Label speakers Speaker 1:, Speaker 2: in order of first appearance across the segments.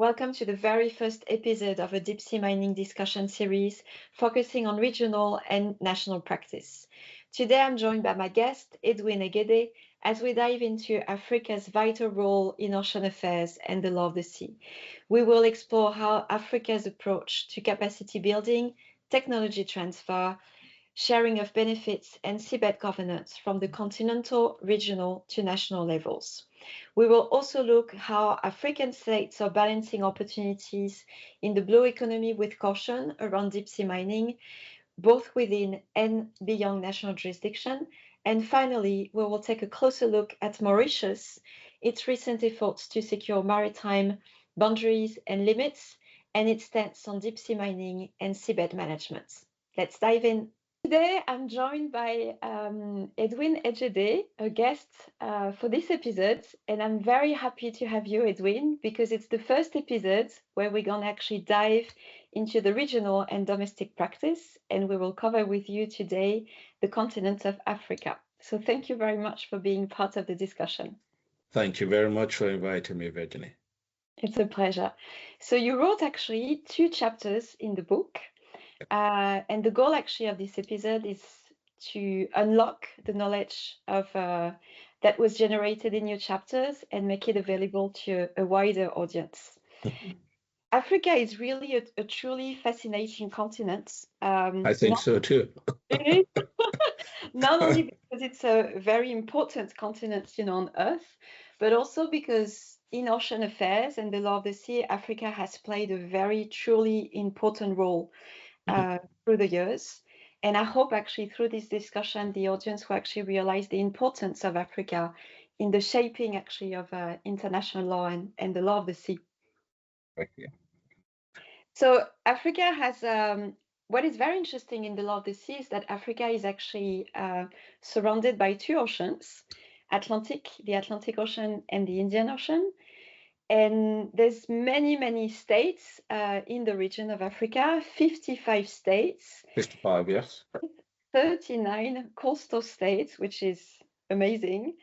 Speaker 1: Welcome to the very first episode of a deep sea mining discussion series focusing on regional and national practice. Today I'm joined by my guest, Edwin Egede, as we dive into Africa's vital role in ocean affairs and the law of the sea. We will explore how Africa's approach to capacity building, technology transfer, sharing of benefits and seabed governance from the continental, regional to national levels. We will also look how African states are balancing opportunities in the blue economy with caution around deep sea mining, both within and beyond national jurisdiction. And finally, we will take a closer look at Mauritius, its recent efforts to secure maritime boundaries and limits, and its stance on deep sea mining and seabed management. Let's dive in. Today, I'm joined by Edwin Egede, a guest for this episode, and I'm very happy to have you, Edwin, because it's the first episode where we're going to actually dive into the regional and domestic practice, and we will cover with you today the continent of Africa. So thank you very much for being part of the discussion.
Speaker 2: Thank you very much for inviting me, Virginie.
Speaker 1: It's a pleasure. So you wrote actually 2 chapters in the book. And the goal actually of this episode is to unlock the knowledge of that was generated in your chapters and make it available to a wider audience. Africa is really a truly fascinating continent.
Speaker 2: I think so too.
Speaker 1: Not only because it's a very important continent, on Earth, but also because in ocean affairs and the law of the sea, Africa has played a very truly important role through the years. And I hope actually through this discussion, the audience will actually realize the importance of Africa in the shaping actually of international law and the law of the sea.
Speaker 2: Okay.
Speaker 1: So Africa has, what is very interesting in the law of the sea is that Africa is actually surrounded by 2 oceans, the Atlantic Ocean and the Indian Ocean. And there's many states in the region of Africa, 55 states.
Speaker 2: 55, yes.
Speaker 1: 39 coastal states, which is amazing.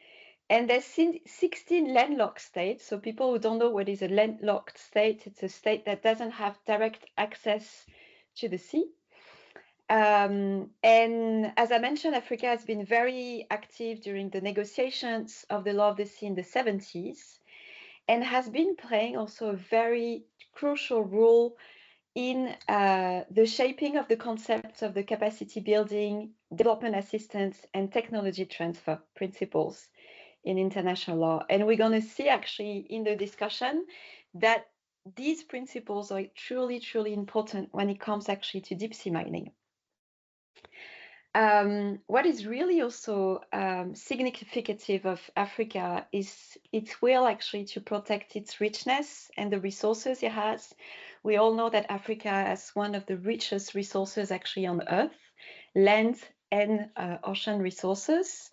Speaker 1: And there's 16 landlocked states. So people who don't know what is a landlocked state, it's a state that doesn't have direct access to the sea. And as I mentioned, Africa has been very active during the negotiations of the law of the sea in the 70s. And has been playing also a very crucial role in the shaping of the concepts of the capacity building, development assistance, and technology transfer principles in international law. And we're going to see actually in the discussion that these principles are truly important when it comes actually to deep sea mining. What is really also significant of Africa is its will actually to protect its richness and the resources it has. We all know that Africa has one of the richest resources actually on Earth, land and ocean resources.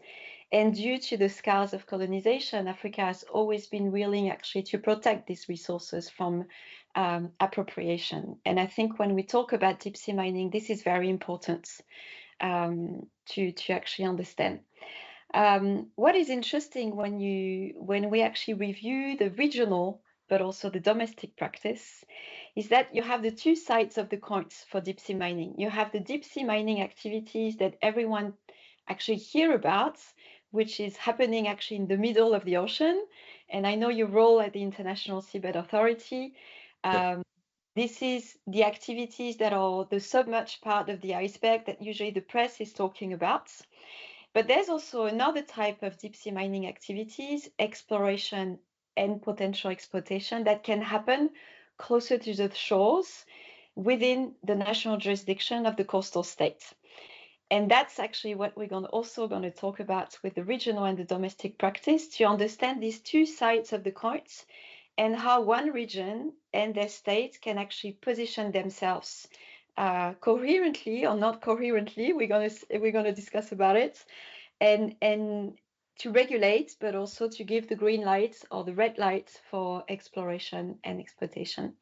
Speaker 1: And due to the scars of colonization, Africa has always been willing actually to protect these resources from appropriation. And I think when we talk about deep sea mining, this is very important. To actually understand. What is interesting when we actually review the regional but also the domestic practice is that you have the 2 sides of the coins for deep sea mining. You have the deep sea mining activities that everyone actually hear about, which is happening actually in the middle of the ocean. And I know your role at the International Seabed Authority. This is the activities that are the submerged part of the iceberg that usually the press is talking about. But there's also another type of deep sea mining activities, exploration and potential exploitation, that can happen closer to the shores within the national jurisdiction of the coastal state. And that's actually what we're also going to talk about with the regional and the domestic practice to understand these 2 sides of the coins and how one region and their state can actually position themselves coherently or not coherently. We're going to discuss about it, and to regulate, but also to give the green light or the red light for exploration and exploitation.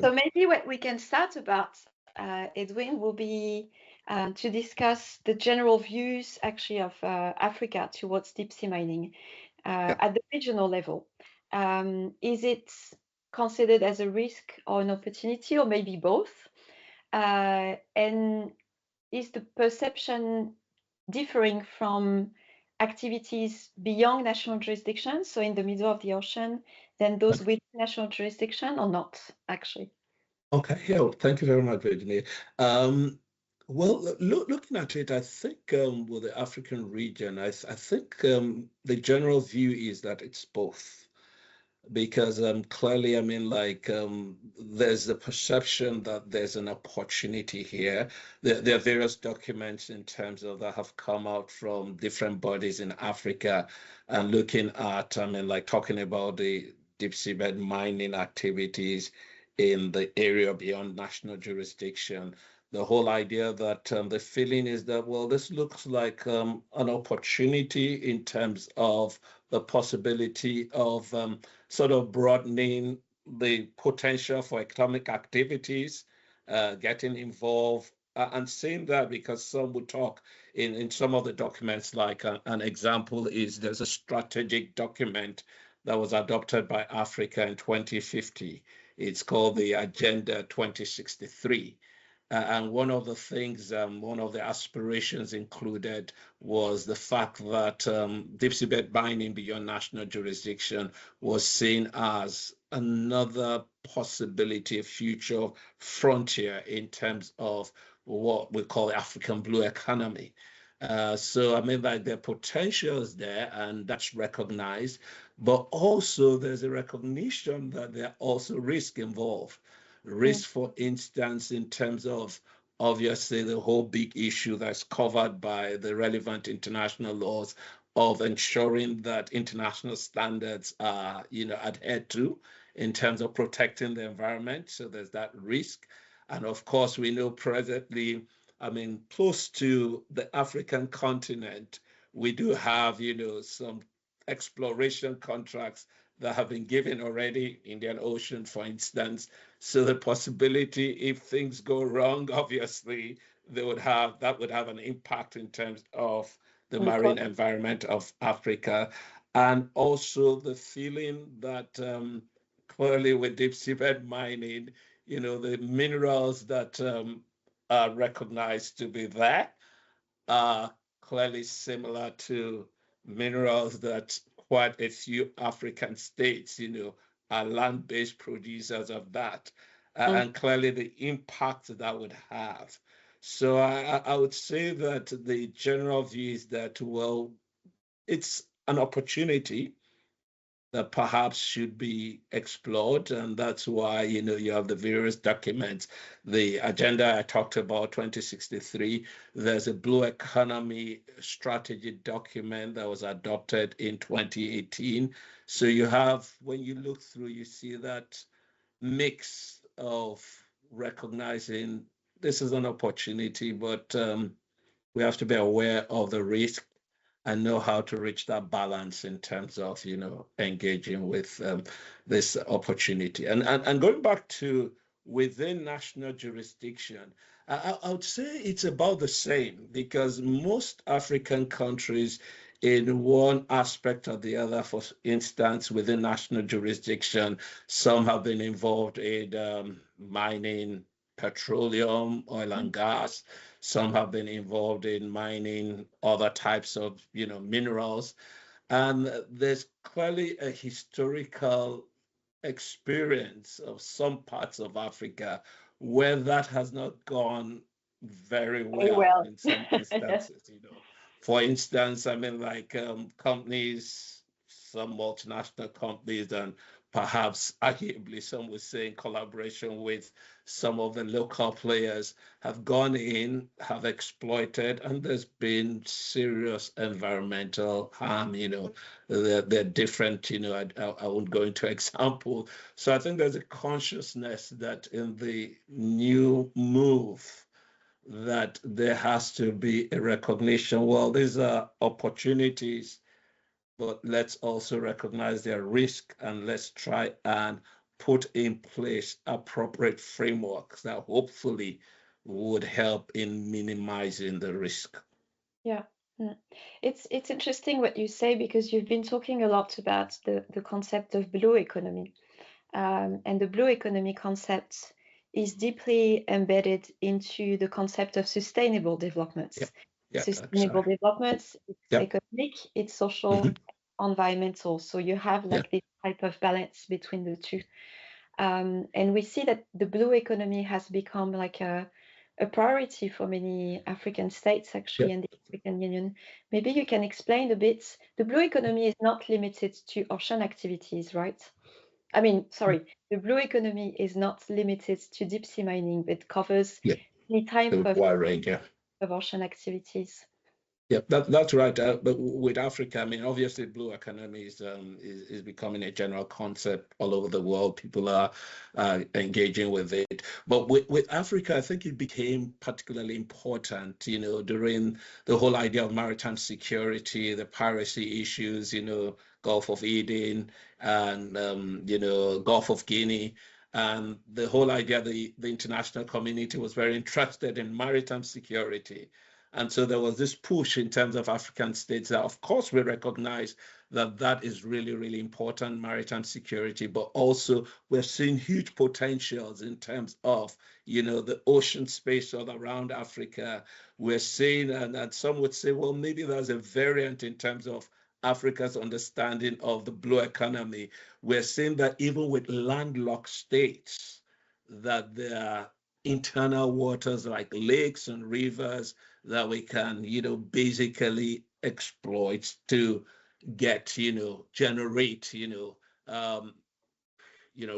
Speaker 1: So maybe what we can start about, Edwin, will be to discuss the general views actually of Africa towards deep sea mining at the regional level. Is it considered as a risk or an opportunity, or maybe both? And is the perception differing from activities beyond national jurisdiction, so in the middle of the ocean, than those with national jurisdiction, or not, actually?
Speaker 2: Okay, yeah, well, thank you very much, Virginie. Well, looking at it, I think with the African region, I think the general view is that it's both. Because clearly, I mean, like, there's the perception that there's an opportunity here. There are various documents in terms of that have come out from different bodies in Africa and looking at, I mean, like talking about the deep seabed mining activities in the area beyond national jurisdiction. The whole idea that the feeling is that, well, this looks like an opportunity in terms of the possibility of sort of broadening the potential for economic activities, getting involved, and seeing that because some would talk in some of the documents, like an example is there's a strategic document that was adopted by Africa in 2050. It's called the Agenda 2063. And one of the things, one of the aspirations included was the fact that deep seabed mining beyond national jurisdiction was seen as another possibility, a future frontier in terms of what we call the African blue economy. So I mean, like the potential is there, and that's recognized, but also there's a recognition that there are also risks involved. Risk, for instance, in terms of obviously the whole big issue that's covered by the relevant international laws of ensuring that international standards are, adhered to in terms of protecting the environment. So there's that risk. And of course, we know presently, I mean, close to the African continent, we do have, some exploration contracts that have been given already, Indian Ocean, for instance. So the possibility, if things go wrong, obviously, that would have an impact in terms of the marine environment of Africa. And also the feeling that clearly with deep seabed mining, the minerals that are recognized to be there are clearly similar to minerals that quite a few African states, are land-based producers of that, and clearly the impact that would have. So I would say that the general view is that, well, it's an opportunity that perhaps should be explored. And that's why, you have the various documents, the agenda I talked about, 2063, there's a blue economy strategy document that was adopted in 2018. So you have, when you look through, you see that mix of recognizing this is an opportunity, but we have to be aware of the risk and know how to reach that balance in terms of, engaging with this opportunity. And going back to within national jurisdiction, I would say it's about the same, because most African countries, in one aspect or the other, for instance, within national jurisdiction, some have been involved in mining petroleum, oil and gas. Some have been involved in mining other types of, minerals. And there's clearly a historical experience of some parts of Africa where that has not gone very well in some instances, For instance, I mean, like companies, some multinational companies, and perhaps arguably some would say in collaboration with some of the local players, have gone in, have exploited, and there's been serious environmental harm. They're different, I won't go into example. So I think there's a consciousness that in the new move, that there has to be a recognition, well, these are opportunities, but let's also recognize their risk, and let's try and put in place appropriate frameworks that hopefully would help in minimizing the risk.
Speaker 1: Yeah. It's interesting what you say, because you've been talking a lot about the concept of blue economy. and the blue economy concept is deeply embedded into the concept of sustainable development.
Speaker 2: Yeah. Yeah,
Speaker 1: Sustainable development, it's economic, it's social, environmental. So you have like this type of balance between the two. And we see that the blue economy has become like a priority for many African states, actually, and the African Union. Maybe you can explain a bit. The blue economy is not limited to ocean activities, right? I mean, sorry, the blue economy is not limited to deep sea mining, but covers any type of
Speaker 2: range,
Speaker 1: of ocean activities.
Speaker 2: Yeah, that's right. But with Africa, I mean, obviously, blue economy is becoming a general concept all over the world. People are engaging with it. But with Africa, I think it became particularly important, you know, during the whole idea of maritime security, the piracy issues, you know, Gulf of Aden and, you know, Gulf of Guinea. And the whole idea, the international community was very interested in maritime security. And so there was this push in terms of African states that, of course, we recognize that that is really, really important, maritime security, but also we're seeing huge potentials in terms of, you know, the ocean space all around Africa. We're seeing, and some would say, well, maybe there's a variant in terms of Africa's understanding of the blue economy. We're seeing that even with landlocked states, that there are internal waters like lakes and rivers that we can, you know, basically exploit to get, you know, generate,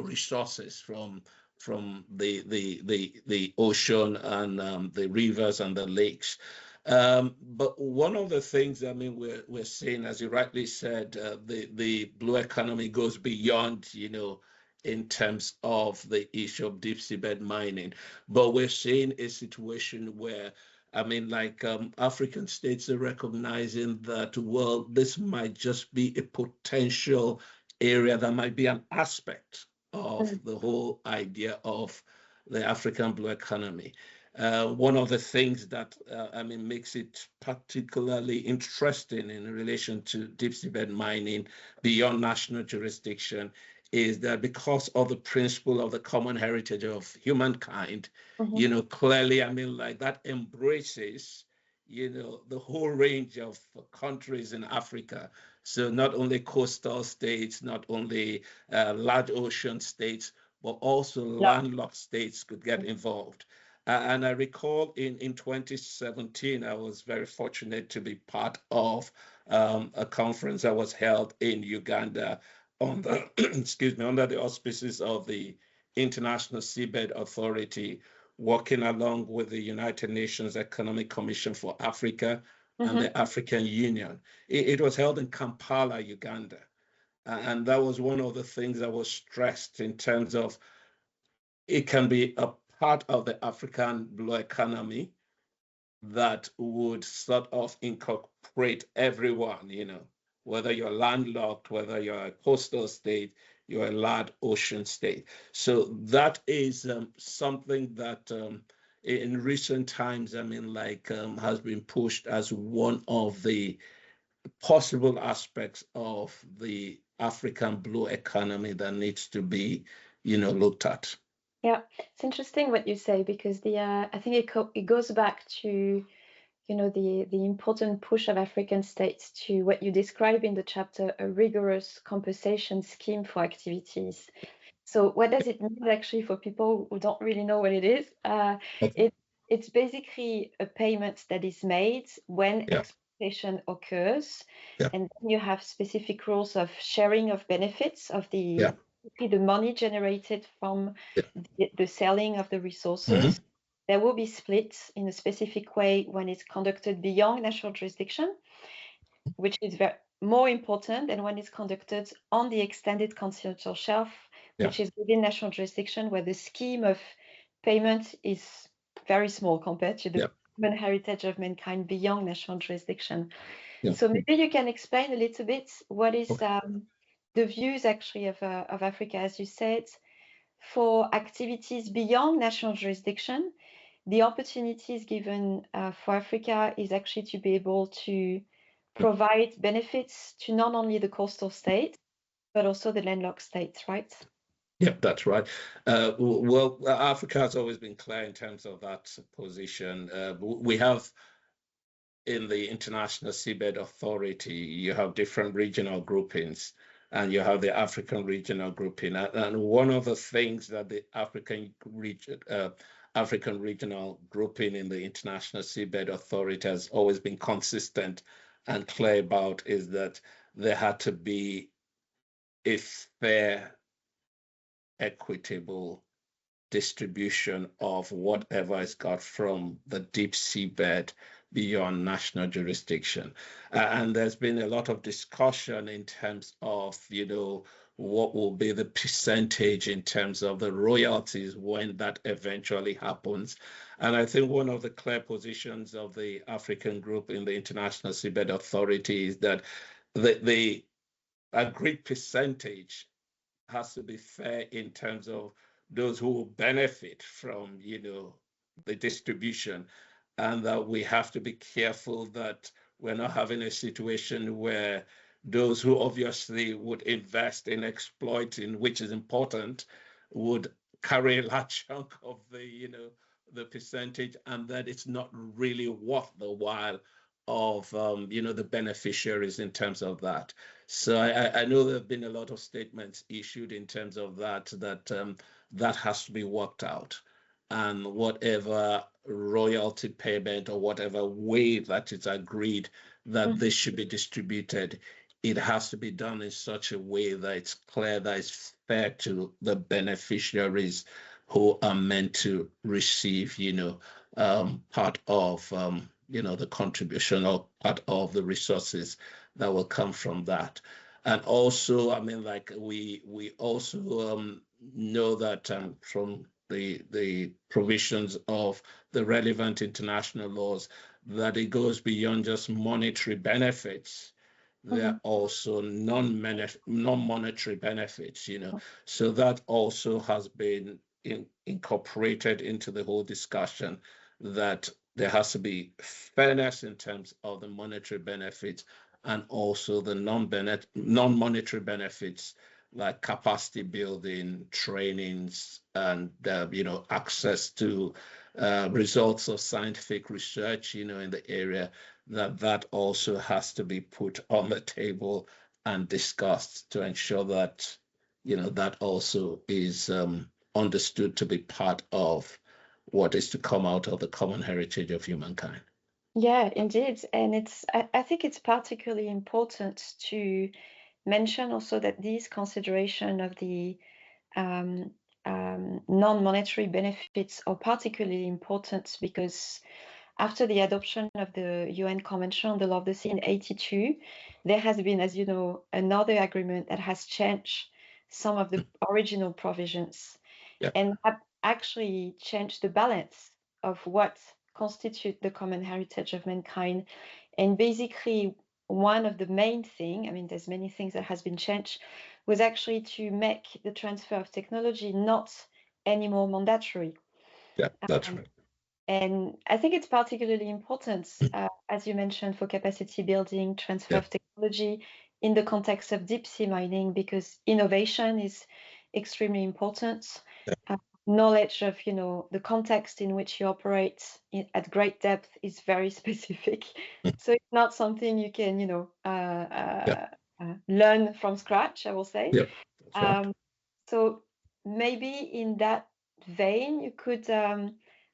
Speaker 2: resources from the ocean and the rivers and the lakes. But one of the things, I mean, we're seeing, as you rightly said, the blue economy goes beyond, you know, in terms of the issue of deep seabed mining. But we're seeing a situation where, I mean, like African states are recognizing that, well, this might just be a potential area that might be an aspect of the whole idea of the African blue economy. One of the things that, I mean, makes it particularly interesting in relation to deep seabed mining beyond national jurisdiction is that because of the principle of the common heritage of humankind, you know, clearly, I mean, like that embraces, you know, the whole range of countries in Africa. So not only coastal states, not only large ocean states, but also landlocked states could get involved. And I recall in 2017, I was very fortunate to be part of a conference that was held in Uganda on the, excuse me, under the auspices of the International Seabed Authority, working along with the United Nations Economic Commission for Africa and the African Union. It was held in Kampala, Uganda. And that was one of the things that was stressed in terms of it can be a part of the African blue economy that would sort of incorporate everyone, you know, whether you're landlocked, whether you're a coastal state, you're a large ocean state. So that is something that in recent times, I mean, like has been pushed as one of the possible aspects of the African blue economy that needs to be, you know, looked at.
Speaker 1: Yeah, it's interesting what you say because I think it goes back to, you know, the important push of African states to what you describe in the chapter, a rigorous compensation scheme for activities. So what does it mean actually for people who don't really know what it is? It's basically a payment that is made when exploitation occurs, and then you have specific rules of sharing of benefits of the money generated from the selling of the resources. There will be split in a specific way when it's conducted beyond national jurisdiction, which is more important than when it's conducted on the extended continental shelf, which is within national jurisdiction, where the scheme of payment is very small compared to the common heritage of mankind beyond national jurisdiction. So maybe you can explain a little bit what is the views actually of Africa, as you said, for activities beyond national jurisdiction. The opportunities given for Africa is actually to be able to provide benefits to not only the coastal states, but also the landlocked states, right?
Speaker 2: Yep, that's right. Well, Africa has always been clear in terms of that position. We have in the International Seabed Authority, you have different regional groupings, and you have the African regional grouping. And one of the things that the African regional grouping in the International Seabed Authority has always been consistent and clear about is that there had to be a fair, equitable distribution of whatever is got from the deep seabed beyond national jurisdiction. And there's been a lot of discussion in terms of, what will be the percentage in terms of the royalties when that eventually happens. And I think one of the clear positions of the African group in the International Seabed Authority is that the agreed percentage has to be fair in terms of those who will benefit from, the distribution, and that we have to be careful that we're not having a situation where those who obviously would invest in exploiting, which is important, would carry a large chunk of the percentage, and that it's not really worth the while of the beneficiaries in terms of that. So I know there have been a lot of statements issued in terms of that that has to be worked out, and whatever royalty payment or whatever way that it's agreed that this should be distributed, it has to be done in such a way that it's clear, that it's fair to the beneficiaries who are meant to receive, part of the contribution or part of the resources that will come from that. And also, I mean, like we also know that from the provisions of the relevant international laws, that it goes beyond just monetary benefits. There are also non-monetary benefits, So that also has been incorporated into the whole discussion, that there has to be fairness in terms of the monetary benefits and also the non-monetary benefits, like capacity building, trainings, and access to results of scientific research, in the area, that also has to be put on the table and discussed to ensure that that also is understood to be part of what is to come out of the common heritage of humankind.
Speaker 1: Yeah, indeed. And I think it's particularly important to mention also that these consideration of the non-monetary benefits are particularly important because after the adoption of the UN Convention on the Law of the Sea in 1982, there has been, as you know, another agreement that has changed some of the original provisions and have actually changed the balance of what constitute the common heritage of mankind. And basically, one of the main things, I mean, there's many things that has been changed, was actually to make the transfer of technology not anymore mandatory.
Speaker 2: Yeah, that's right.
Speaker 1: And I think it's particularly important, as you mentioned, for capacity building, transfer of technology in the context of deep sea mining, because innovation is extremely important. Knowledge of, the context in which you operate at great depth is very specific. So it's not something you can, learn from scratch, I will say.
Speaker 2: Yeah, that's right.
Speaker 1: So maybe in that vein, you could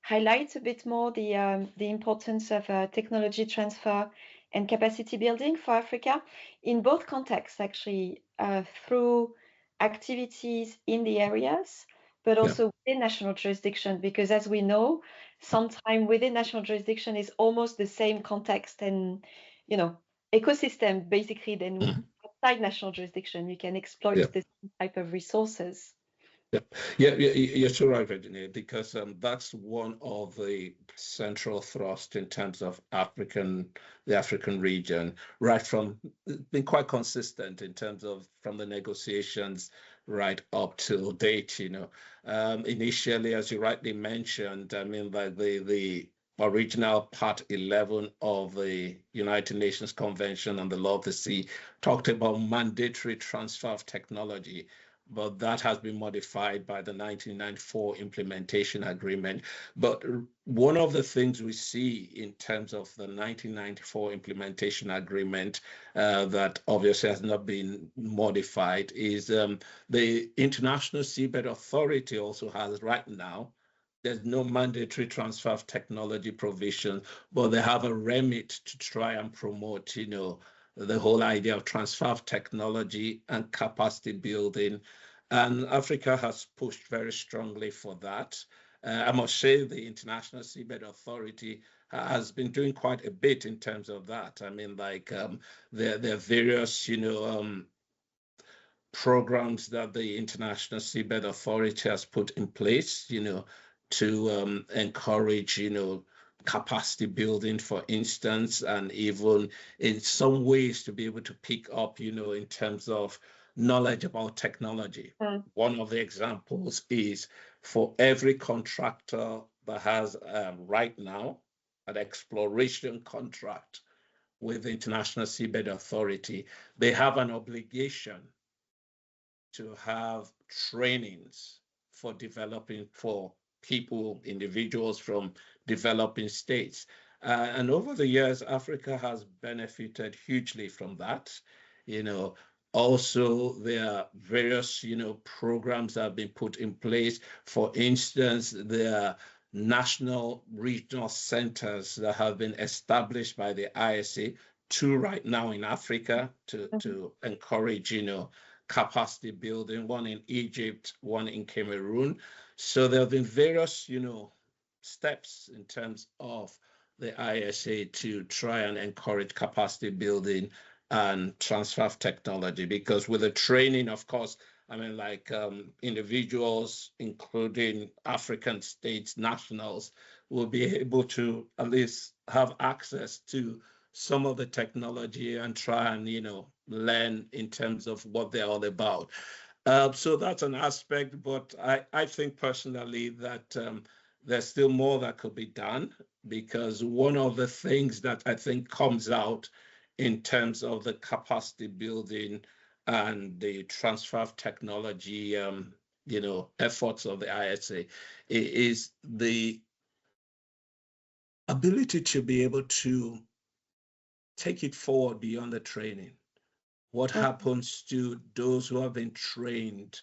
Speaker 1: highlight a bit more the importance of technology transfer and capacity building for Africa in both contexts, actually, through activities in the areas, but also within national jurisdiction, because as we know, sometimes within national jurisdiction is almost the same context and, ecosystem, basically, than outside national jurisdiction. You can exploit this type of resources.
Speaker 2: Yeah, you're so right, Virginie, because that's one of the central thrusts in terms of the African region, right from being quite consistent in terms of from the negotiations right up till date. Initially, as you rightly mentioned, I mean, like the original Part 11 of the United Nations Convention on the Law of the Sea talked about mandatory transfer of technology. but that has been modified by the 1994 implementation agreement. But one of the things we see in terms of the 1994 implementation agreement that obviously has not been modified is the International Seabed Authority also has right now, there's no mandatory transfer of technology provision, but they have a remit to try and promote, the whole idea of transfer of technology and capacity building. And Africa has pushed very strongly for that. I must say the International Seabed Authority has been doing quite a bit in terms of that. I mean, like there are various, programs that the International Seabed Authority has put in place, to encourage, capacity building, for instance, and even in some ways to be able to pick up, in terms of knowledge about technology. One of the examples is for every contractor that has right now an exploration contract with the International Seabed Authority, they have an obligation to have trainings for people, individuals from developing states. And over the years, Africa has benefited hugely from that. Also, there are various, programs that have been put in place. For instance, there are national regional centers that have been established by the ISA, two right now in Africa to encourage, capacity building, one in Egypt, one in Cameroon. So there have been various, steps in terms of the ISA to try and encourage capacity building and transfer of technology, because with the training, of course, I mean, like individuals, including African states, nationals, will be able to at least have access to some of the technology and try and, learn in terms of what they're all about. So that's an aspect, but I think personally that there's still more that could be done, because one of the things that I think comes out in terms of the capacity building and the transfer of technology, efforts of the ISA is the ability to be able to take it forward beyond the training. What happens to those who have been trained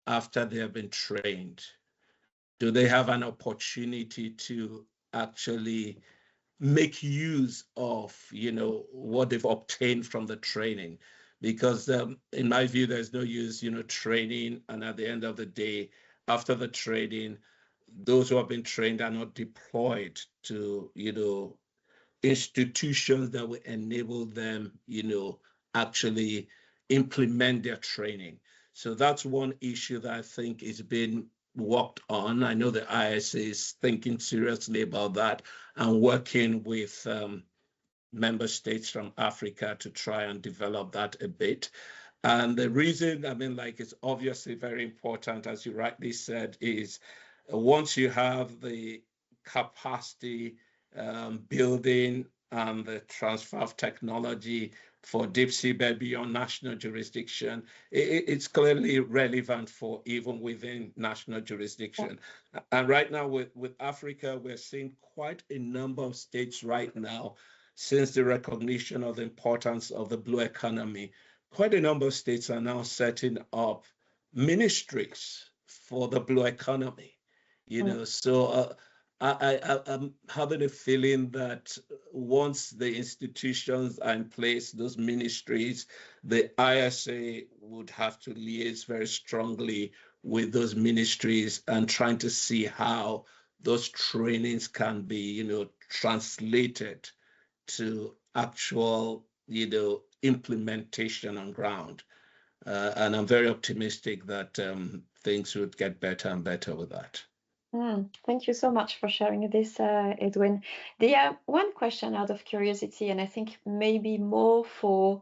Speaker 2: after they have been trained? Do they have an opportunity to actually make use of, what they've obtained from the training? Because in my view, there's no use, training, and at the end of the day, after the training, those who have been trained are not deployed to, institutions that will enable them, actually implement their training. So that's one issue that I think is being worked on. I know the ISA is thinking seriously about that and working with member states from Africa to try and develop that a bit. And the reason, I mean, like, it's obviously very important, as you rightly said, is once you have the capacity building and the transfer of technology for deep seabed beyond national jurisdiction, it's clearly relevant for even within national jurisdiction. And right now with Africa, we're seeing quite a number of states right now, since the recognition of the importance of the blue economy, quite a number of states are now setting up ministries for the blue economy. So I'm having a feeling that once the institutions are in place, those ministries, the ISA would have to liaise very strongly with those ministries and trying to see how those trainings can be, translated to actual, implementation on ground. And I'm very optimistic that things would get better and better with that.
Speaker 1: Thank you so much for sharing this, Edwin. One question out of curiosity, and I think maybe more for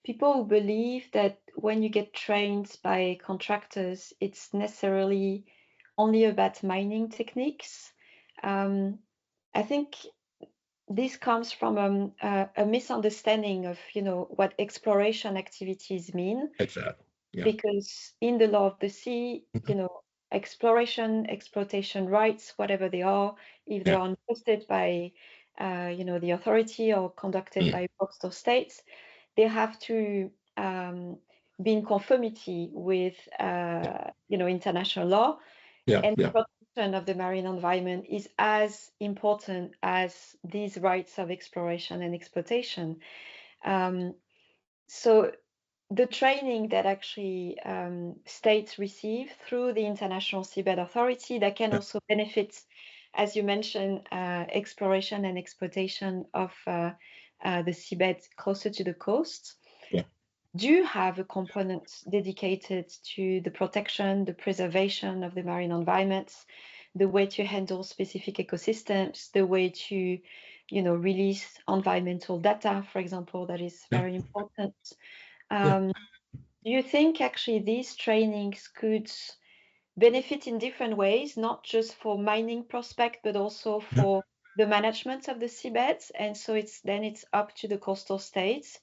Speaker 1: people who believe that when you get trained by contractors, it's necessarily only about mining techniques. I think this comes from a misunderstanding of, what exploration activities mean.
Speaker 2: Exactly.
Speaker 1: because in the law of the sea, exploration, exploitation rights, whatever they are, if they are entrusted by, the authority or conducted by coastal states, they have to be in conformity with, international law. And the protection of the marine environment is as important as these rights of exploration and exploitation. So the training that actually states receive through the International Seabed Authority that can also benefit, as you mentioned, exploration and exploitation of the seabed closer to the coast, do have a component dedicated to the protection, the preservation of the marine environments, the way to handle specific ecosystems, the way to, release environmental data, for example, that is very important. Do you think actually these trainings could benefit in different ways, not just for mining prospect, but also for the management of the seabeds? And so it's up to the coastal states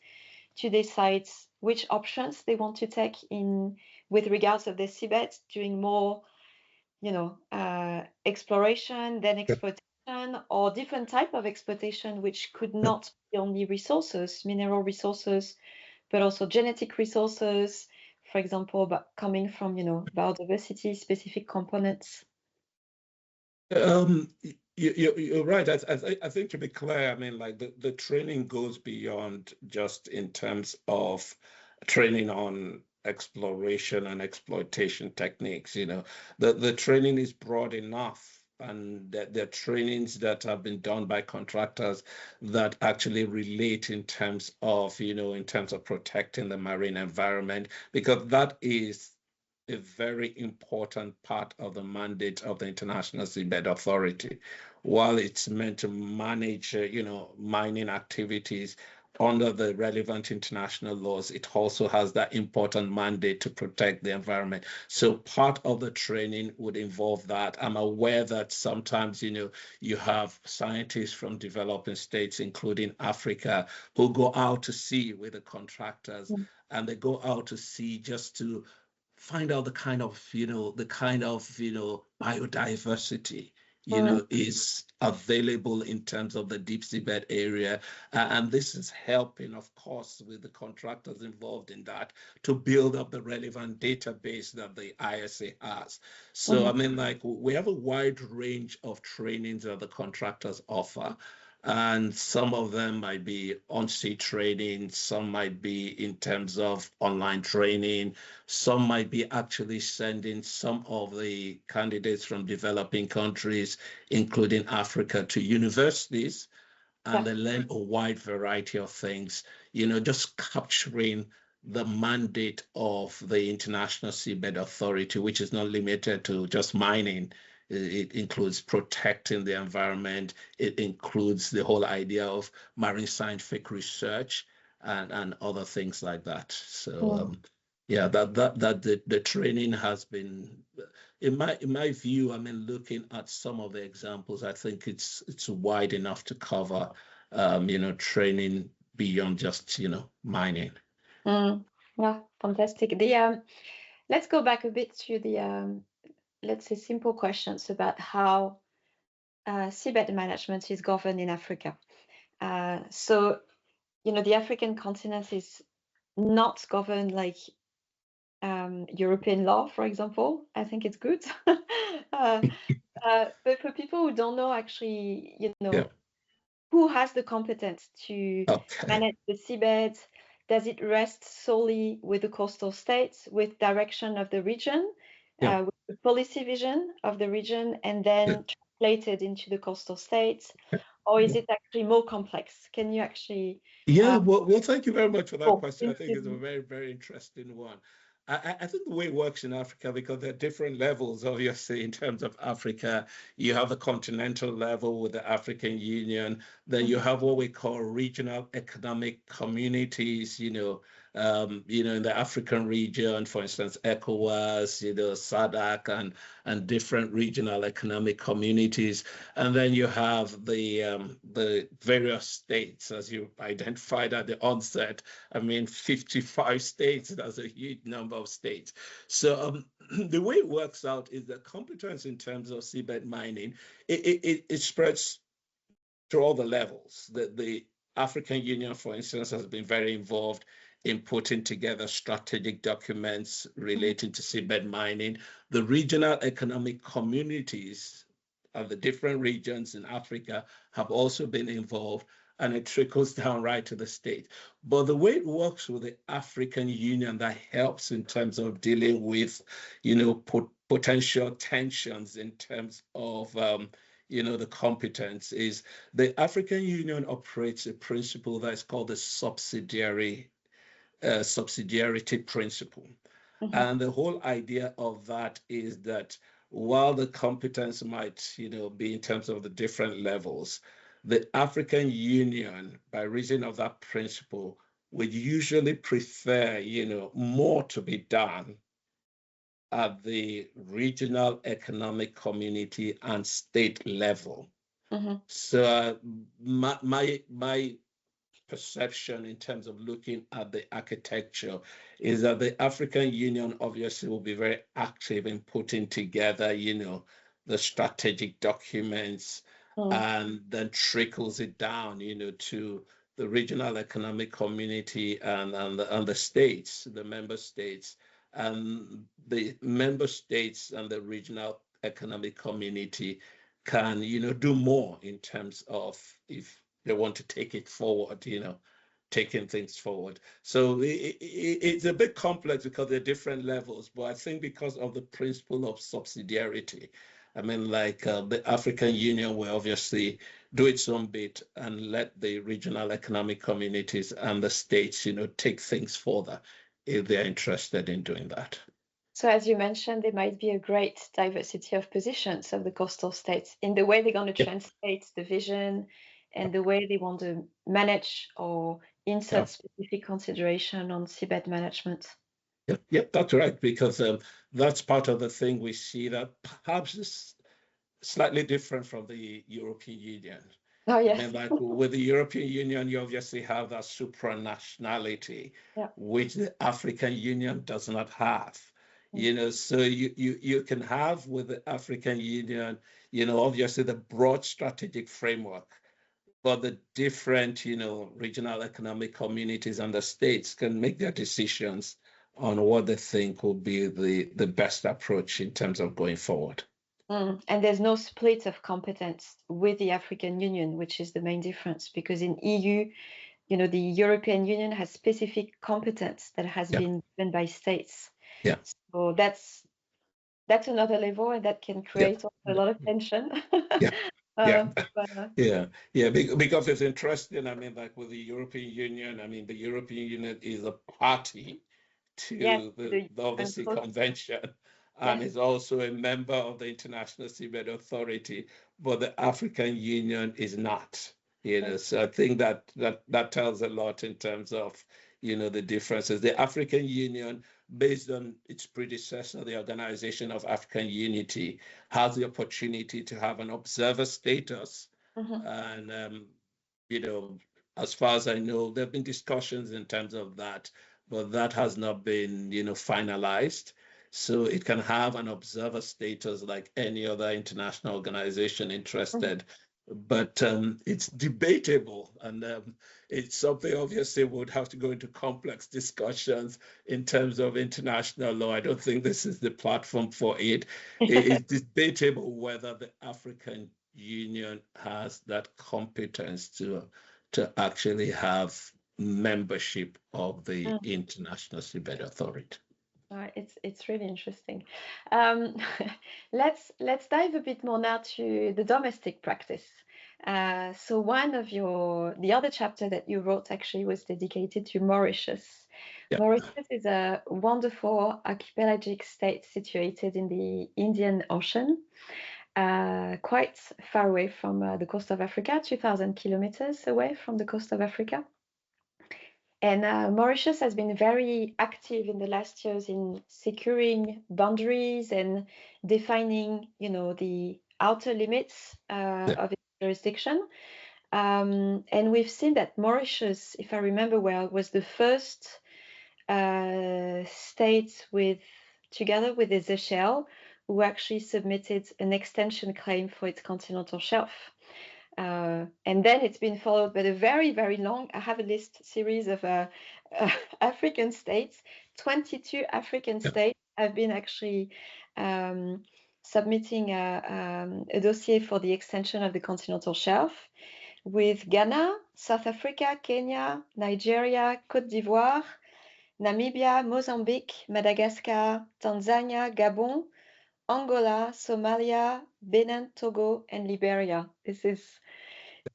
Speaker 1: to decide which options they want to take in with regards of the seabeds, doing more, exploration, then exploitation, or different type of exploitation, which could not be only resources, mineral resources, but also genetic resources, for example, but coming from, biodiversity specific components.
Speaker 2: You're right. I think, to be clear, I mean, like the training goes beyond just in terms of training on exploration and exploitation techniques. The training is broad enough, and there are trainings that have been done by contractors that actually relate in terms of, in terms of protecting the marine environment, because that is a very important part of the mandate of the International Seabed Authority. While it's meant to manage, mining activities under the relevant international laws, it also has that important mandate to protect the environment. So part of the training would involve that. I'm aware that sometimes, you have scientists from developing states, including Africa, who go out to sea with the contractors, and they go out to sea just to find out the kind of biodiversity is available in terms of the deep seabed area, and this is helping, of course, with the contractors involved in that to build up the relevant database that the ISA has. So I mean, like, we have a wide range of trainings that the contractors offer. And some of them might be on-sea training, some might be in terms of online training, some might be actually sending some of the candidates from developing countries, including Africa, to universities, and they learn a wide variety of things, just capturing the mandate of the International Seabed Authority, which is not limited to just mining. It includes protecting the environment. It includes the whole idea of marine scientific research and other things like that. So that the training has been, in my view, I mean, looking at some of the examples, I think it's wide enough to cover training beyond just mining.
Speaker 1: Yeah, fantastic. Let's go back a bit to the let's say simple questions about how seabed management is governed in Africa. So the African continent is not governed like European law, for example. I think it's good. But for people who don't know, actually, who has the competence to manage the seabed? Does it rest solely with the coastal states, with direction of the region, with the policy vision of the region, and then translated into the coastal states? Or is it actually more complex? Can you actually...
Speaker 2: Well, thank you very much for that question. I think it's a very, very interesting one. I think the way it works in Africa, because there are different levels, obviously, in terms of Africa. You have the continental level with the African Union. Then you have what we call regional economic communities, in the African region, for instance, ECOWAS, SADC, and different regional economic communities. And then you have the various states, as you identified at the onset. I mean, 55 states, that's a huge number involve states. So the way it works out is that competence in terms of seabed mining, it spreads to all the levels. The African Union, for instance, has been very involved in putting together strategic documents relating to seabed mining. The regional economic communities of the different regions in Africa have also been involved, and it trickles down right to the state. But the way it works with the African Union that helps in terms of dealing with, potential tensions in terms of, the competence is the African Union operates a principle that is called the subsidiarity principle. And the whole idea of that is that while the competence might, be in terms of the different levels, the African Union, by reason of that principle, would usually prefer, more to be done at the regional economic community and state level. So my perception in terms of looking at the architecture is that the African Union obviously will be very active in putting together, the strategic documents, and then trickles it down, to the regional economic community and the states, the member states. And the member states and the regional economic community can, do more in terms of if they want to take it forward, taking things forward. So it's a bit complex because there are different levels, but I think because of the principle of subsidiarity, I mean, like the African Union will obviously do its own bit and let the regional economic communities and the states, take things further if they're interested in doing that.
Speaker 1: So as you mentioned, there might be a great diversity of positions of the coastal states in the way they're going to translate the vision and the way they want to manage or insert specific consideration on seabed management.
Speaker 2: Yep, that's right, because that's part of the thing we see that perhaps is slightly different from the European Union.
Speaker 1: Oh, yes.
Speaker 2: I mean, like with the European Union, you obviously have that supranationality, which the African Union does not have. So you can have with the African Union, obviously the broad strategic framework, but the different, regional economic communities and the states can make their decisions on what they think will be the best approach in terms of going forward.
Speaker 1: And there's no split of competence with the African Union, which is the main difference, because in EU, the European Union has specific competence that has been given by states.
Speaker 2: Yeah.
Speaker 1: So that's another level, and that can create a lot of tension.
Speaker 2: Because it's interesting. I mean, like with the European Union, the European Union is a party to the Overseen Convention, and is also a member of the International Seabed Authority, but the African Union is not. So I think that tells a lot in terms of the differences. The African Union, based on its predecessor, the Organization of African Unity, has the opportunity to have an observer status. And, as far as I know, there have been discussions in terms of that, but that has not been, finalized. So it can have an observer status like any other international organization interested. But it's debatable, and it's something obviously would have to go into complex discussions in terms of international law. I don't think this is the platform for it. It's debatable whether the African Union has that competence to actually have membership of the International Seabed Authority.
Speaker 1: It's really interesting. Let's dive a bit more now to the domestic practice. So the other chapter that you wrote actually was dedicated to Mauritius. Mauritius is a wonderful archipelagic state situated in the Indian Ocean, quite far away from the coast of Africa, 2,000 kilometers away from the coast of Africa. And Mauritius has been very active in the last years in securing boundaries and defining, the outer limits of its jurisdiction. And we've seen that Mauritius, if I remember well, was the first states together with the Seychelles, who actually submitted an extension claim for its continental shelf. And then it's been followed by a very, very long, I have a list series of African states. 22 African states have been actually submitting a dossier for the extension of the continental shelf, with Ghana, South Africa, Kenya, Nigeria, Côte d'Ivoire, Namibia, Mozambique, Madagascar, Tanzania, Gabon, Angola, Somalia, Benin, Togo, and Liberia.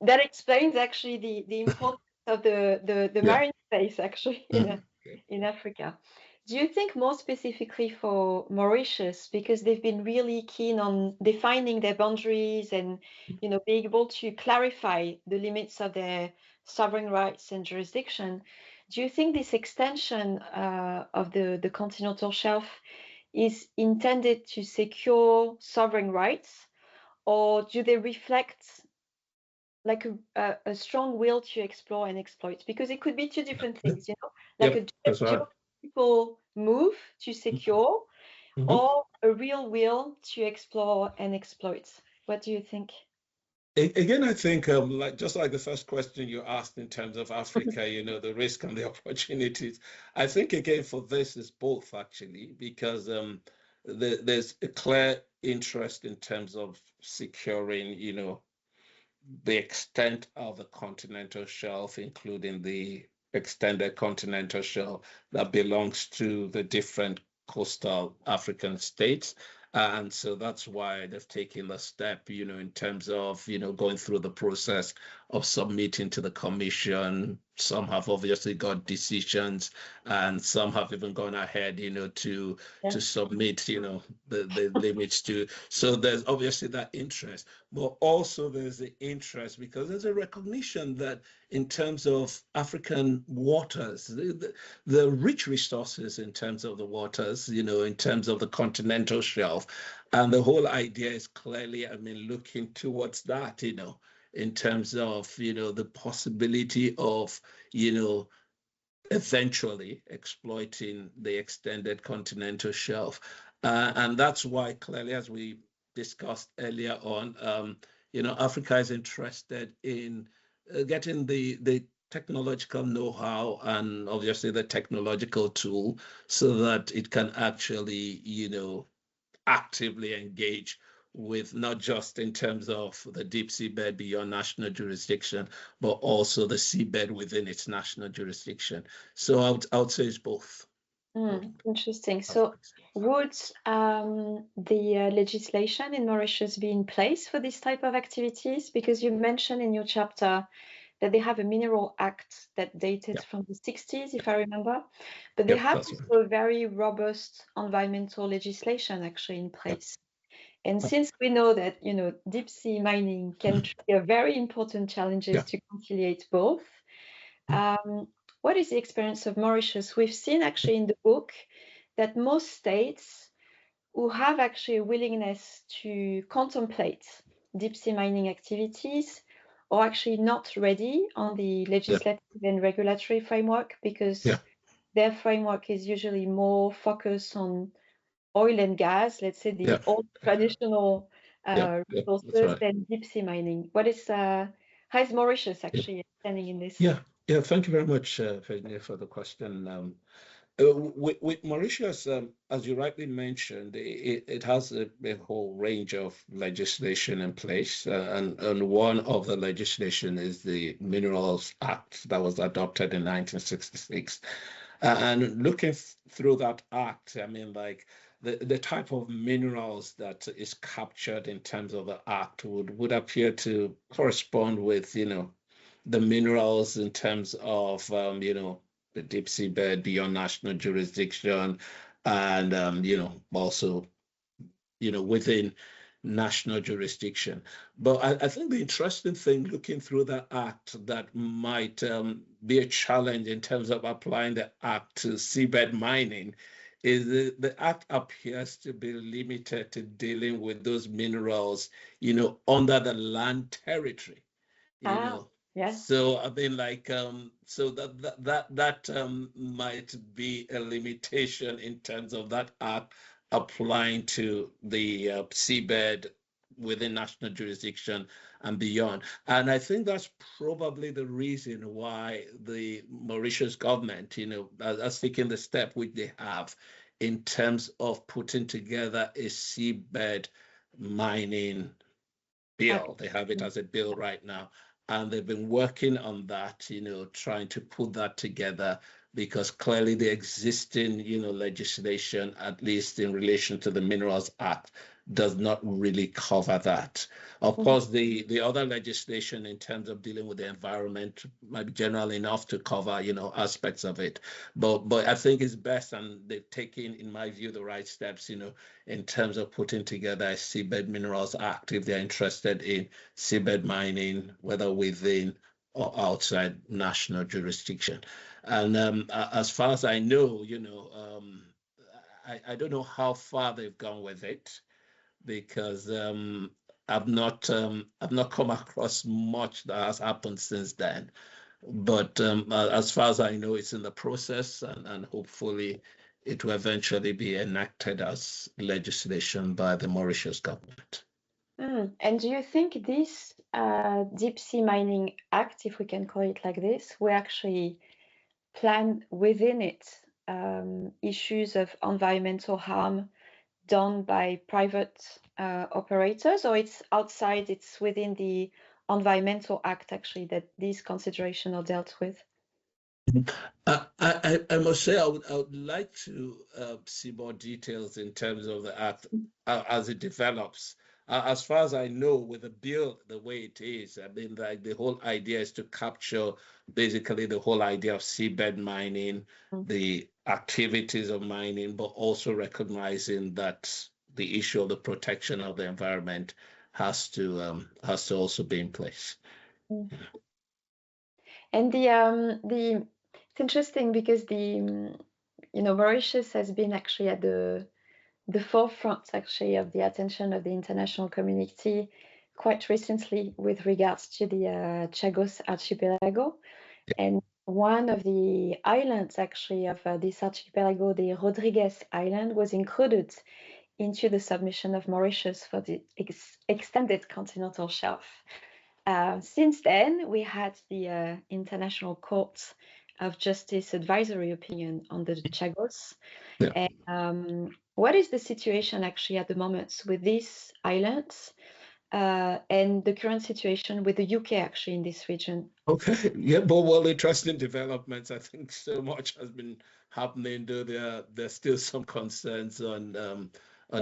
Speaker 1: That explains actually the importance of the marine space actually in Africa. Do you think more specifically for Mauritius, because they've been really keen on defining their boundaries and being able to clarify the limits of their sovereign rights and jurisdiction, do you think this extension of the continental shelf is intended to secure sovereign rights, or do they reflect like a strong will to explore and exploit? Because it could be two different things, like a geopolitical move to secure, or a real will to explore and exploit. What do you think?
Speaker 2: Again, I think just like the first question you asked in terms of Africa, the risk and the opportunities. I think again for this is both actually, because there's a clear interest in terms of securing, the extent of the continental shelf, including the extended continental shelf that belongs to the different coastal African states. And so that's why they've taken the step, in terms of, going through the process of submitting to the commission. Some have obviously got decisions, and some have even gone ahead, to submit, the limits to. So there's obviously that interest, but also there's the interest because there's a recognition that in terms of African waters, the rich resources in terms of the waters, in terms of the continental shelf. And the whole idea is clearly, looking towards that, in terms of, the possibility of, eventually exploiting the extended continental shelf. And that's why clearly, as we discussed earlier on, Africa is interested in getting the technological know-how and obviously the technological tool so that it can actually, actively engage with not just in terms of the deep seabed beyond national jurisdiction, but also the seabed within its national jurisdiction. So I would say it's both.
Speaker 1: Interesting. So would the legislation in Mauritius be in place for this type of activities? Because you mentioned in your chapter that they have a Mineral Act that dated from the 60s, if I remember, but they have also a very robust environmental legislation actually in place. And since we know that, deep sea mining can trigger very important challenges to conciliate both, what is the experience of Mauritius? We've seen actually in the book that most states who have actually a willingness to contemplate deep sea mining activities are actually not ready on the legislative and regulatory framework, because their framework is usually more focused on oil and gas, let's say the old traditional resources, than deep sea mining. How is Mauritius actually standing in this?
Speaker 2: Yeah, thank you very much, Virginie, for the question. With Mauritius, as you rightly mentioned, it has a whole range of legislation in place, and one of the legislation is the Minerals Act that was adopted in 1966. And looking through that act, the type of minerals that is captured in terms of the act would appear to correspond with, the minerals in terms of, the deep seabed beyond national jurisdiction, and also within national jurisdiction. But I think the interesting thing looking through the act that might be a challenge in terms of applying the act to seabed mining is the act appears to be limited to dealing with those minerals, under the land territory.
Speaker 1: Yeah.
Speaker 2: So I mean, like, so that might be a limitation in terms of that act applying to the seabed within national jurisdiction and beyond. And I think that's probably the reason why the Mauritius government, has taken the step which they have in terms of putting together a seabed mining bill. They have it as a bill right now. And they've been working on that, trying to put that together, because clearly the existing, legislation, at least in relation to the Minerals Act, does not really cover that. Of course, the other legislation in terms of dealing with the environment might be general enough to cover, aspects of it. But I think it's best, and they've taken, in my view, the right steps, in terms of putting together a Seabed Minerals Act if they're interested in seabed mining, whether within or outside national jurisdiction. And as far as I know, I don't know how far they've gone with it, because I've not come across much that has happened since then. But as far as I know, it's in the process, and hopefully it will eventually be enacted as legislation by the Mauritius government.
Speaker 1: And do you think this Deep Sea Mining Act, if we can call it like this, will actually plan within it issues of environmental harm done by private operators, or it's outside, it's within the Environmental Act actually that these considerations are dealt with?
Speaker 2: I must say I would like to see more details in terms of the act as it develops. As far as I know, with the bill the way it is, I mean, like, the whole idea is to capture basically the whole idea of seabed mining, the activities of mining, but also recognizing that the issue of the protection of the environment has to also be in place.
Speaker 1: And it's interesting because Mauritius has been actually at the forefront actually of the attention of the international community quite recently with regards to the Chagos archipelago. And one of the islands actually of this archipelago, the Rodriguez Island, was included into the submission of Mauritius for the extended continental shelf. Since then, we had the International Court of Justice advisory opinion on the Chagos.
Speaker 2: Yeah.
Speaker 1: And, what is the situation actually at the moment with these islands and the current situation with the UK actually in this region?
Speaker 2: Okay, yeah, but well, interesting developments. I think so much has been happening, though there's still some concerns on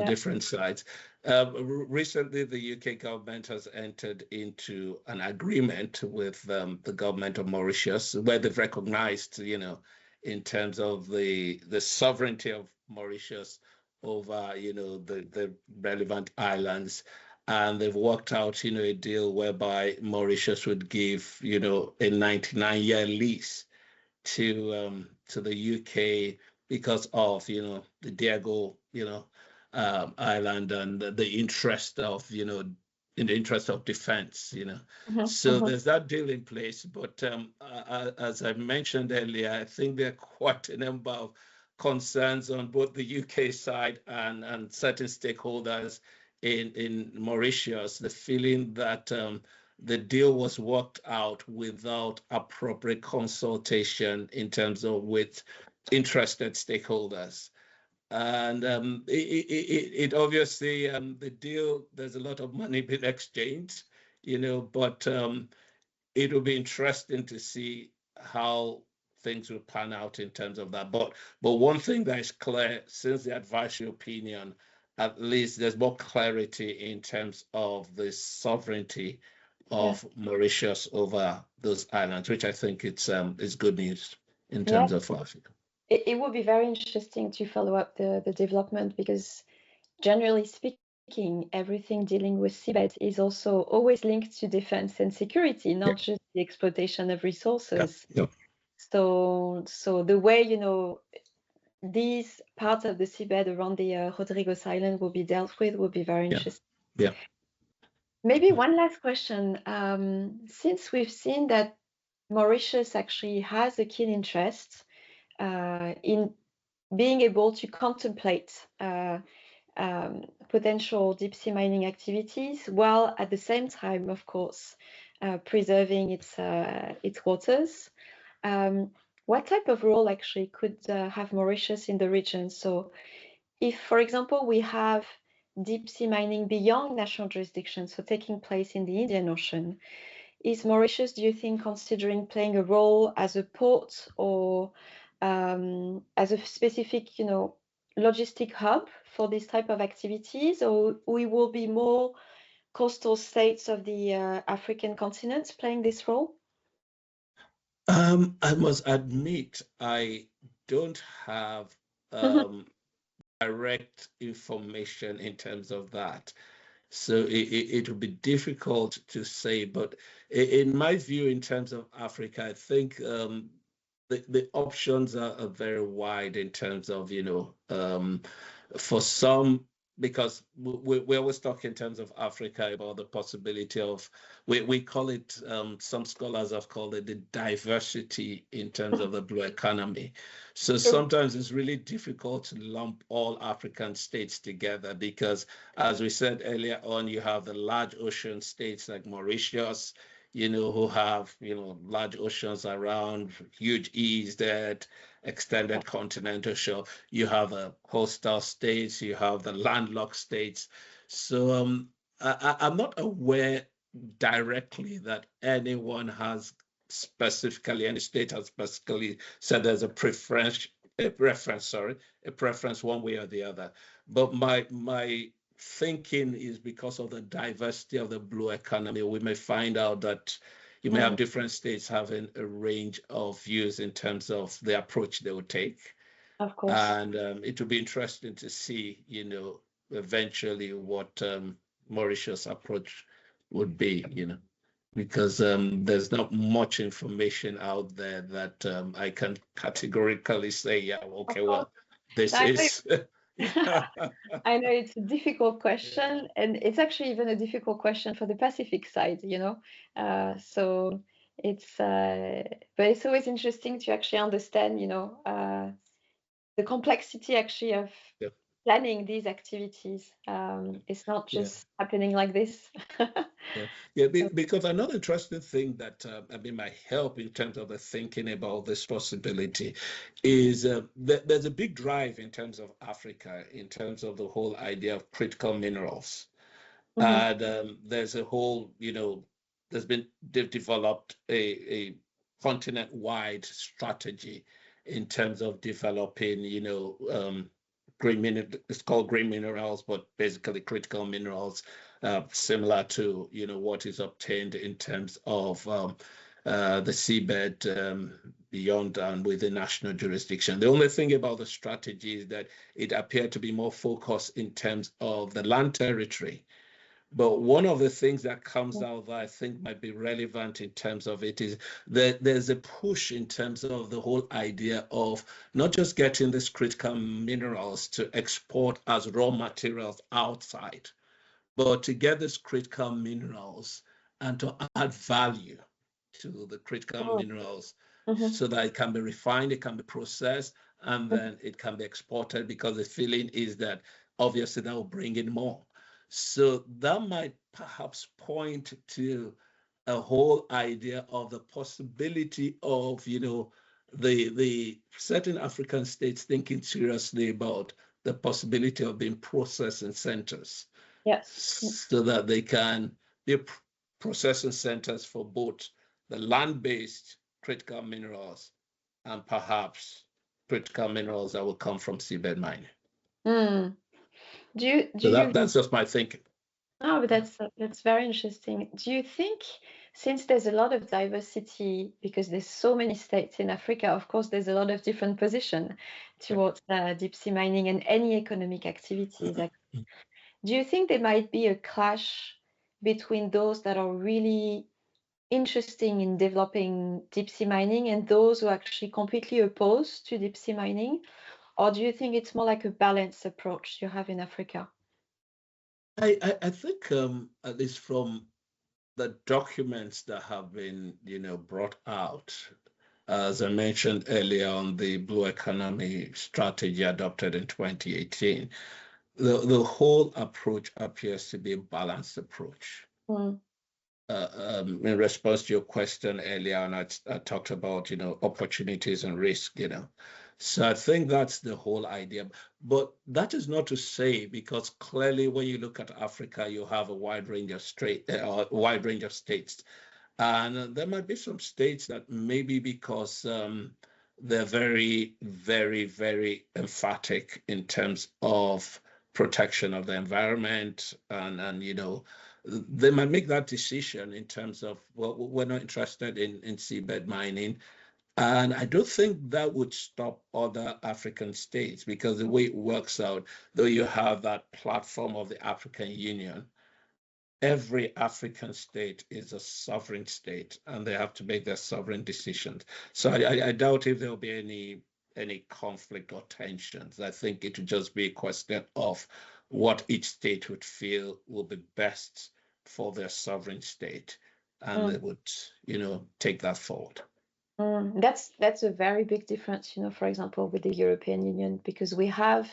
Speaker 2: different sides. Recently, the UK government has entered into an agreement with the government of Mauritius, where they've recognized, in terms of the sovereignty of Mauritius over, the relevant islands. And they've worked out, a deal whereby Mauritius would give, a 99-year lease to the UK because of, the Diego, island, and the interest of, in the interest of defense, So there's that deal in place. But as I mentioned earlier, I think there are quite a number of concerns on both the UK side and certain stakeholders in Mauritius, the feeling that the deal was worked out without appropriate consultation in terms of with interested stakeholders. And it obviously, the deal, there's a lot of money being exchanged, but it will be interesting to see how things will pan out in terms of that. But one thing that is clear, since the advisory opinion, at least there's more clarity in terms of the sovereignty of Mauritius over those islands, which I think is good news in terms of Africa.
Speaker 1: It would be very interesting to follow up the development, because generally speaking, everything dealing with seabed is also always linked to defense and security, not just the exploitation of resources. So the way, these parts of the seabed around the Rodriguez Island will be dealt with will be very interesting.
Speaker 2: Yeah.
Speaker 1: Maybe one last question. Since we've seen that Mauritius actually has a keen interest in being able to contemplate potential deep sea mining activities, while at the same time, of course, preserving its waters. What type of role actually could have Mauritius in the region? So if, for example, we have deep sea mining beyond national jurisdiction, so taking place in the Indian Ocean, is Mauritius, do you think, considering playing a role as a port or as a specific, logistic hub for this type of activities, or we will be more coastal states of the African continent playing this role?
Speaker 2: I must admit, I don't have direct information in terms of that. So it would be difficult to say, but in my view, in terms of Africa, I think the options are very wide in terms of, for some, because we always talk in terms of Africa about the possibility of, we call it, some scholars have called it the diversity in terms of the blue economy. So sometimes it's really difficult to lump all African states together because, as we said earlier on, you have the large ocean states like Mauritius, who have, large oceans around, huge EEZ, extended continental shelf. You have the coastal states, you have the landlocked states. So I'm not aware directly that anyone has specifically, any state has specifically said there's a preference one way or the other. But my thinking is because of the diversity of the blue economy, we may find out that you may have different states having a range of views in terms of the approach they would take.
Speaker 1: Of course.
Speaker 2: And it will be interesting to see, eventually what Mauritius' approach would be, because there's not much information out there that I can categorically say, yeah, okay, well, this is.
Speaker 1: I know it's a difficult question, and it's actually even a difficult question for the Pacific side, so but it's always interesting to actually understand, the complexity actually of
Speaker 2: Yep.
Speaker 1: planning these activities. It's not just happening like this.
Speaker 2: Because another interesting thing that might help in terms of the thinking about this possibility is there's a big drive in terms of Africa, in terms of the whole idea of critical minerals. And there's a whole, they've developed a continent-wide strategy in terms of developing, green minerals. It's called green minerals, but basically critical minerals, similar to, what is obtained in terms of the seabed beyond and within national jurisdiction. The only thing about the strategy is that it appeared to be more focused in terms of the land territory. But one of the things that comes out that I think might be relevant in terms of it is that there's a push in terms of the whole idea of not just getting these critical minerals to export as raw materials outside, but to get these critical minerals and to add value to the critical minerals so that it can be refined, it can be processed, and then it can be exported, because the feeling is that obviously that will bring in more. So that might perhaps point to a whole idea of the possibility of, the certain African states thinking seriously about the possibility of being processing centers.
Speaker 1: Yes.
Speaker 2: So that they can be processing centers for both the land-based critical minerals and perhaps critical minerals that will come from seabed mining. That's just my thinking.
Speaker 1: Oh, but that's very interesting. Do you think, since there's a lot of diversity, because there's so many states in Africa, of course, there's a lot of different positions towards deep sea mining and any economic activities. Do you think there might be a clash between those that are really interesting in developing deep sea mining and those who are actually completely opposed to deep sea mining? Or do you think it's more like a balanced approach you have in Africa?
Speaker 2: I think at least from the documents that have been, brought out, as I mentioned earlier on the Blue Economy strategy adopted in 2018, the whole approach appears to be a balanced approach.
Speaker 1: Mm.
Speaker 2: In response to your question earlier, and I talked about, opportunities and risk, So I think that's the whole idea. But that is not to say, because clearly when you look at Africa, you have a wide range of states. And there might be some states that maybe because they're very, very, very emphatic in terms of protection of the environment, and they might make that decision in terms of, well, we're not interested in seabed mining. And I don't think that would stop other African states, because the way it works out, though you have that platform of the African Union, every African state is a sovereign state, and they have to make their sovereign decisions. So I doubt if there'll be any conflict or tensions. I think it would just be a question of what each state would feel will be best for their sovereign state, and they would, take that forward.
Speaker 1: That's a very big difference, for example, with the European Union, because we have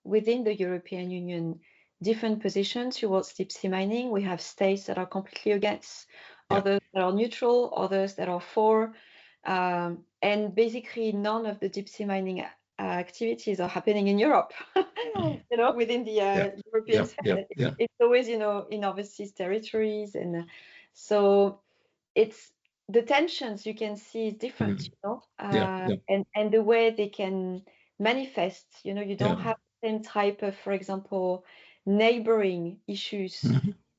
Speaker 1: within the European Union different positions towards deep sea mining. We have states that are completely against, others that are neutral, others that are for, and basically none of the deep sea mining activities are happening in Europe. Within the European side, it's always in overseas territories, and so it's the tensions you can see is different, and the way they can manifest. You don't have the same type of, for example, neighboring issues,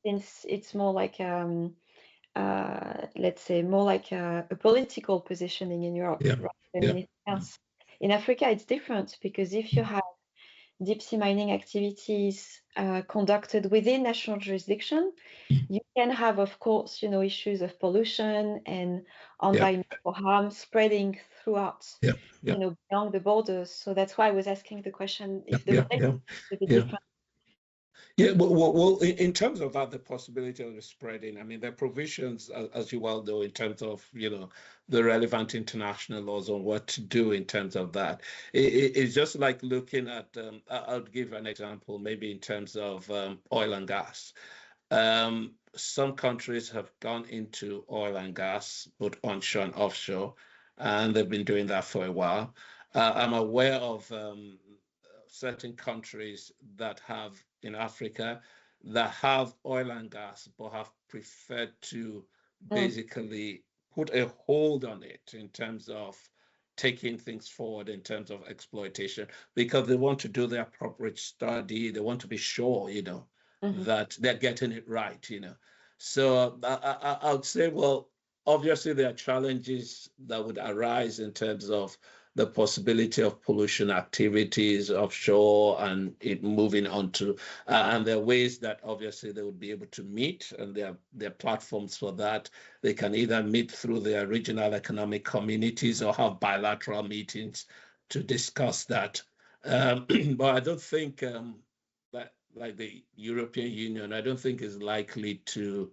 Speaker 1: since it's more like let's say more like a political positioning in Europe rather than anything else. In Africa, it's different, because if you have deep sea mining activities conducted within national jurisdiction, you can have, of course, issues of pollution and environmental harm spreading throughout, beyond the borders. So that's why I was asking the question if the relationship is a bit different.
Speaker 2: Yeah, well, in terms of that, the possibility of the spreading, I mean, there are provisions, as you well know, in terms of, the relevant international laws on what to do in terms of that. It's just like looking at, I'll give an example, maybe in terms of oil and gas. Some countries have gone into oil and gas, both onshore and offshore, and they've been doing that for a while. I'm aware of certain countries that have in Africa that have oil and gas, but have preferred to basically put a hold on it in terms of taking things forward in terms of exploitation, because they want to do the appropriate study. They want to be sure, that they're getting it right, So I would say, well, obviously there are challenges that would arise in terms of the possibility of pollution activities offshore and it moving on to, and there are ways that obviously they would be able to meet, and there are platforms for that. They can either meet through their regional economic communities or have bilateral meetings to discuss that. But I don't think that, like the European Union, I don't think is likely to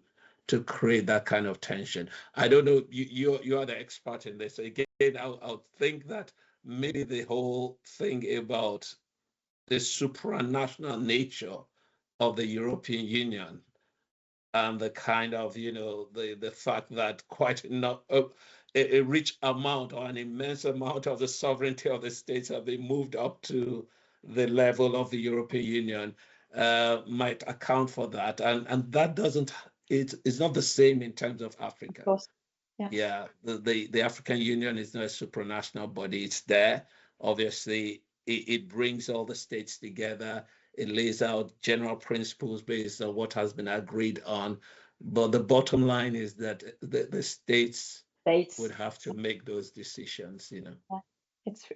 Speaker 2: create that kind of tension. I don't know, you are the expert in this. Again, I would think that maybe the whole thing about the supranational nature of the European Union and the kind of, the fact that quite a rich amount or an immense amount of the sovereignty of the states have been moved up to the level of the European Union might account for that. And that doesn't, it's not the same in terms of Africa.
Speaker 1: Of course.
Speaker 2: The African Union is not a supranational body. It's there. Obviously, it brings all the states together. It lays out general principles based on what has been agreed on. But the bottom line is that the states would have to make those decisions,
Speaker 1: Yeah.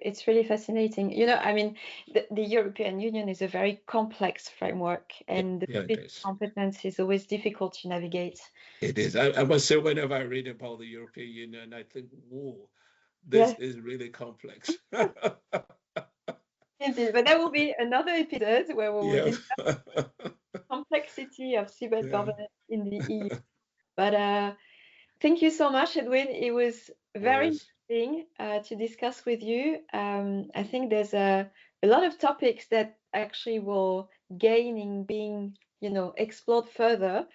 Speaker 1: It's really fascinating. I mean, the European Union is a very complex framework, and the competence is always difficult to navigate.
Speaker 2: It is. I must say, whenever I read about the European Union, I think, whoa, this is really complex.
Speaker 1: Indeed, but there will be another episode where we will discuss complex complexity of seabed governance in the EU. But thank you so much, Edwin. It was very interesting to discuss with you. I think there's a lot of topics that actually will gain in being, explored further.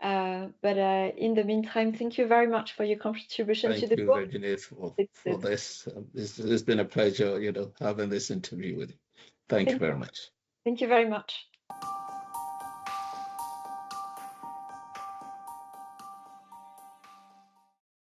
Speaker 1: But in the meantime, thank you very much for your contribution to the book.
Speaker 2: Thank you, Virginie, for this. It's been a pleasure, having this interview with you. Thank you very much.
Speaker 1: Thank you very much.